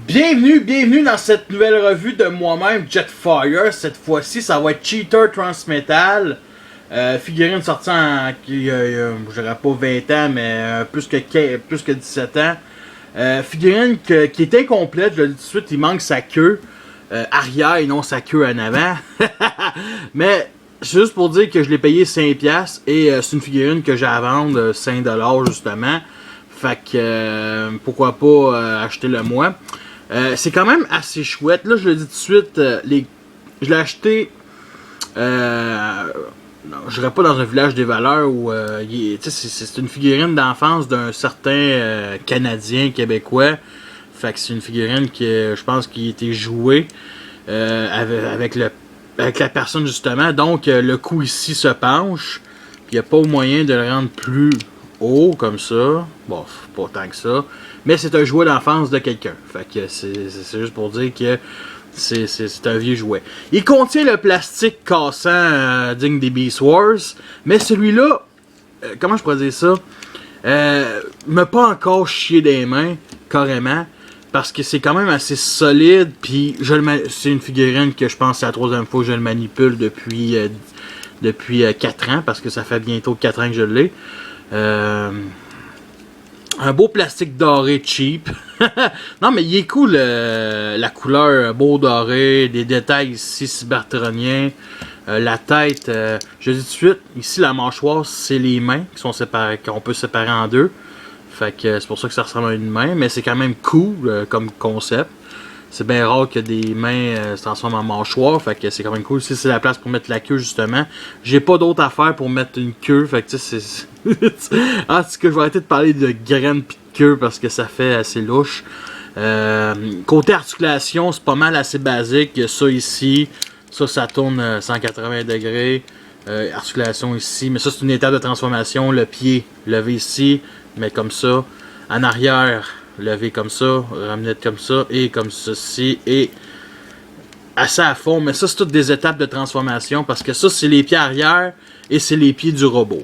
Bienvenue dans cette nouvelle revue de moi-même, Jetfire. Cette fois-ci, ça va être Cheater Transmetal. Figurine sortie en, je dirais pas 20 ans, mais plus que 17 ans. Figurine qui est incomplète, je le dis tout de suite, il manque sa queue arrière et non sa queue en avant. Mais c'est juste pour dire que je l'ai payé 5$ et c'est une figurine que j'ai à vendre 5$ justement. Fait que pourquoi pas acheter le moi. C'est quand même assez chouette. Là, je le dis tout de suite, je l'ai acheté. Je n'irai pas dans un village des valeurs où c'est une figurine d'enfance d'un certain Canadien québécois. Fait que c'est une figurine qui, je pense, qui a été jouée avec la personne justement. Donc le cou ici se penche. Il n'y a pas moyen de le rendre plus haut comme ça. Bon, pas tant que ça. Mais c'est un jouet d'enfance de quelqu'un. Fait que c'est juste pour dire que c'est un vieux jouet. Il contient le plastique cassant digne des Beast Wars. Mais celui-là, comment je pourrais dire ça? M'a pas encore chié des mains, carrément. Parce que c'est quand même assez solide. Puis c'est une figurine que je pense c'est la troisième fois que je le manipule depuis 4 ans. Parce que ça fait bientôt 4 ans que je l'ai. Un beau plastique doré cheap. Non, mais il est cool, la couleur beau doré, des détails ici cybertroniens. La tête, je dis tout de suite, ici la mâchoire, c'est les mains qui sont séparées, qu'on peut séparer en deux. Fait que c'est pour ça que ça ressemble à une main, mais c'est quand même cool comme concept. C'est bien rare que des mains se transforment en mâchoire, fait que c'est quand même cool. Si c'est la place pour mettre la queue, justement. J'ai pas d'autre affaire pour mettre une queue, fait que tu sais, c'est... Ah, c'est que je vais arrêter de parler de graines pis de queue parce que ça fait assez louche. Côté articulation, c'est pas mal assez basique. Il y a ça ici, ça tourne 180 degrés. Articulation ici, mais ça c'est une étape de transformation. Le pied levé ici, mais comme ça. En arrière, levé comme ça, ramener comme ça, et comme ceci, et assez à fond. Mais ça, c'est toutes des étapes de transformation, parce que ça, c'est les pieds arrière, et c'est les pieds du robot.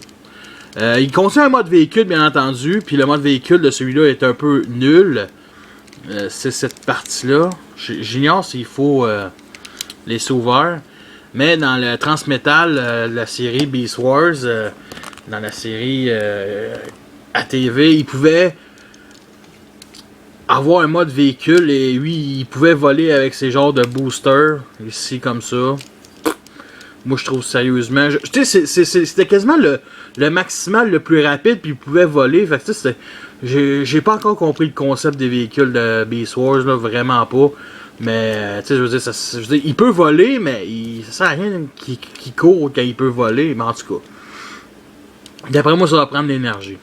Il contient un mode véhicule, bien entendu, puis le mode véhicule de celui-là est un peu nul. C'est cette partie-là. J'ignore s'il faut les ouverts. Mais dans le Transmetal, la série Beast Wars, dans la série ATV, il pouvait avoir un mode véhicule et lui il pouvait voler avec ces genres de boosters ici comme ça. Moi je trouve sérieusement, tu sais c'était quasiment le maximal le plus rapide puis il pouvait voler. Fait que j'ai pas encore compris le concept des véhicules de Beast Wars là, vraiment pas. Mais tu sais je veux dire, il peut voler mais ça sert à rien qui court quand il peut voler, mais en tout cas. D'après moi ça va prendre de l'énergie.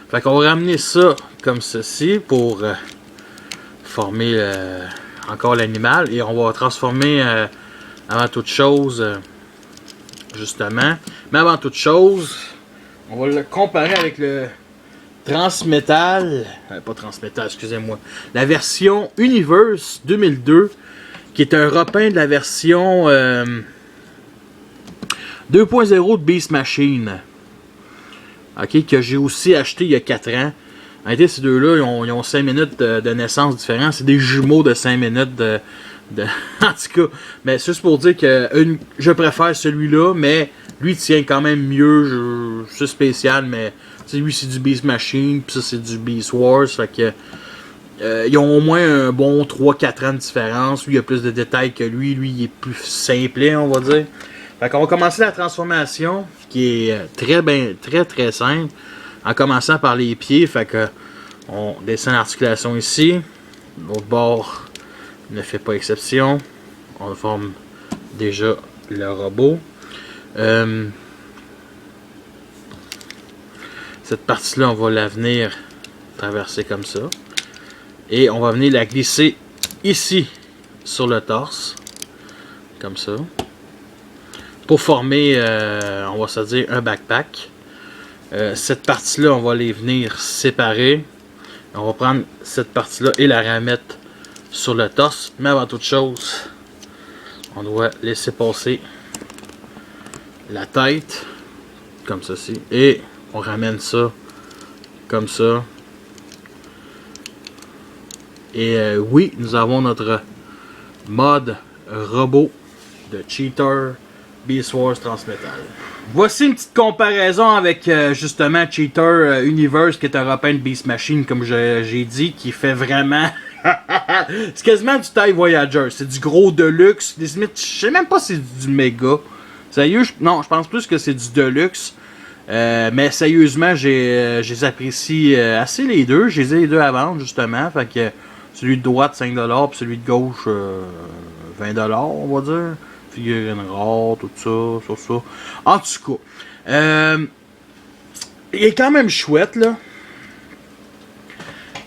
Fait qu'on va ramener ça comme ceci pour former encore l'animal et on va transformer avant toute chose justement, mais avant toute chose on va le comparer avec le Transmetal, pas Transmetal, excusez-moi, la version Universe 2002 qui est un repeint de la version 2.0 de Beast Machine, ok, que j'ai aussi acheté il y a 4 ans. En réalité, ces deux-là, ils ont 5 minutes de naissance différents. C'est des jumeaux de 5 minutes de... En tout cas, mais c'est juste pour dire que je préfère celui-là, mais lui tient quand même mieux. C'est spécial, mais lui c'est du Beast Machine, puis ça c'est du Beast Wars. Fait que ils ont au moins un bon 3-4 ans de différence. Lui, il a plus de détails que lui. Lui, il est plus simple, on va dire. Fait qu'on va commencer la transformation, qui est très simple. En commençant par les pieds, fait que on descend l'articulation ici. L'autre bord ne fait pas exception. On forme déjà le robot. Cette partie-là, on va la venir traverser comme ça. Et on va venir la glisser ici sur le torse. Comme ça. Pour former, on va se dire, un backpack. Cette partie-là, on va les venir séparer. On va prendre cette partie-là et la remettre sur le torse. Mais avant toute chose, on doit laisser passer la tête, comme ceci. Et on ramène ça, comme ça. Et oui, nous avons notre mode robot de Cheater Beast Wars Transmetal. Voici une petite comparaison avec justement Cheater Universe, qui est un repeint de Beast Machine, comme j'ai dit, qui fait vraiment... c'est quasiment du TIE Voyager. C'est du gros Deluxe. Je sais même pas si c'est du méga. Sérieux, non, je pense plus que c'est du Deluxe. Mais sérieusement, je les apprécie assez les deux. J'ai les deux à vendre, justement. Fait que celui de droite, 5$, puis celui de gauche, 20$, on va dire. Figurine rare, tout ça, ça. En tout cas, il est quand même chouette, là.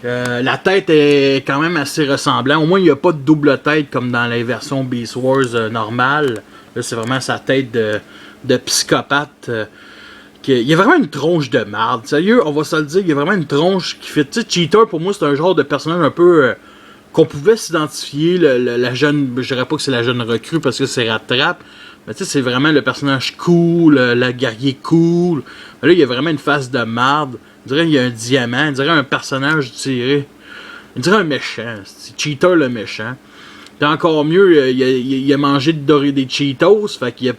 La tête est quand même assez ressemblant. Au moins, il n'y a pas de double tête comme dans les versions Beast Wars normales. Là, c'est vraiment sa tête de psychopathe. Il y a vraiment une tronche de marde. Sérieux, on va se le dire, il y a vraiment une tronche qui fait... Tu sais, Cheater, pour moi, c'est un genre de personnage un peu... qu'on pouvait s'identifier, la jeune... Je dirais pas que c'est la jeune recrue parce que c'est Rat-Trap. Mais tu sais, c'est vraiment le personnage cool, le guerrier cool. Mais là, il y a vraiment une face de marde. On dirait qu'il y a un diamant. On dirait un personnage tiré. On dirait un méchant. C'est Cheater le méchant. Puis encore mieux, il a mangé des Cheetos. Fait qu'il y a...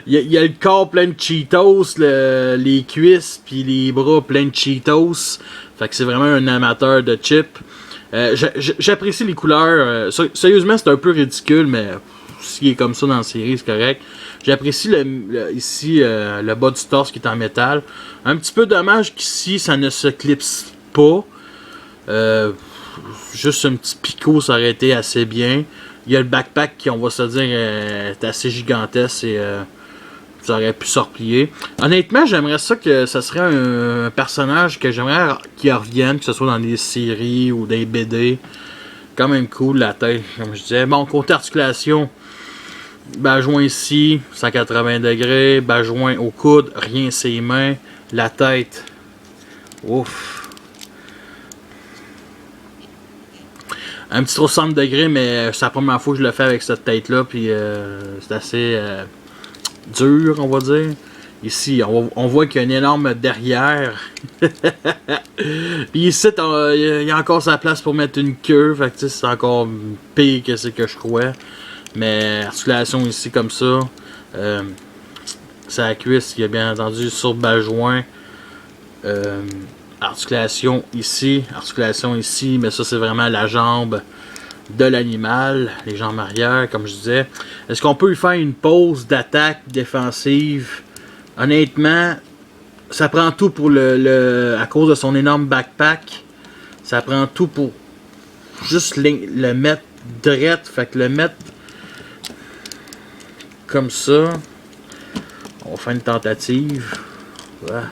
il a le corps plein de Cheetos, les cuisses puis les bras pleins de Cheetos. Fait que c'est vraiment un amateur de chips. J'apprécie les couleurs. Sérieusement, c'est un peu ridicule, mais s'il est comme ça dans la série, c'est correct. J'apprécie ici le bas du torse qui est en métal. Un petit peu dommage qu'ici, ça ne se clipse pas. Juste un petit picot, ça aurait été assez bien. Il y a le backpack qui, on va se dire, est assez gigantesque et ça aurait pu se replier. Honnêtement, j'aimerais ça que ça serait un personnage que j'aimerais qu'il revienne, que ce soit dans des séries ou des BD. Quand même cool, la tête, comme je disais. Bon, côté articulation, bas joint ici, 180 degrés, bas joint au coude, rien ses mains. La tête, ouf. Un petit 60 degrés, mais c'est la première fois que je le fais avec cette tête-là, puis c'est assez dur, on va dire. Ici, on voit qu'il y a une énorme derrière. Puis ici, il y a encore sa place pour mettre une queue, fait que c'est encore pire que ce que je crois. Mais articulation ici, comme ça. Sa cuisse, il y a bien entendu sur bas joint. Articulation ici, mais ça c'est vraiment la jambe de l'animal, les jambes arrière, comme je disais. Est-ce qu'on peut lui faire une pause d'attaque défensive? Honnêtement, ça prend tout pour à cause de son énorme backpack. Ça prend tout pour juste le mettre drette, fait que le mettre comme ça. On va faire une tentative. Voilà.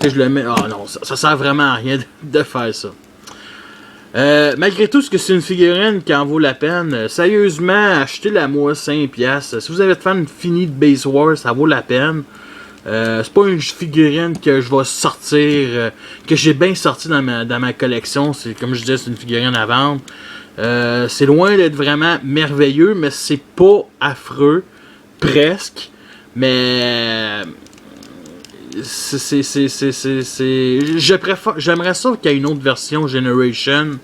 Je le mets. Ah non, ça sert vraiment à rien de faire ça. Malgré tout, ce que c'est une figurine qui en vaut la peine, sérieusement, achetez-la moi 5$. Si vous avez fan fini de Beast Wars, ça vaut la peine. C'est pas une figurine que je vais sortir, que j'ai bien sorti dans ma collection. C'est comme je disais, c'est une figurine à vendre. C'est loin d'être vraiment merveilleux, mais c'est pas affreux, presque. Mais j'aimerais ça qu'il y ait une autre version Generation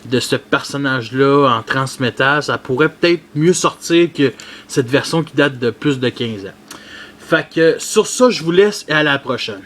de ce personnage-là en transmétal. Ça pourrait peut-être mieux sortir que cette version qui date de plus de 15 ans. Fait que sur ça, je vous laisse et à la prochaine.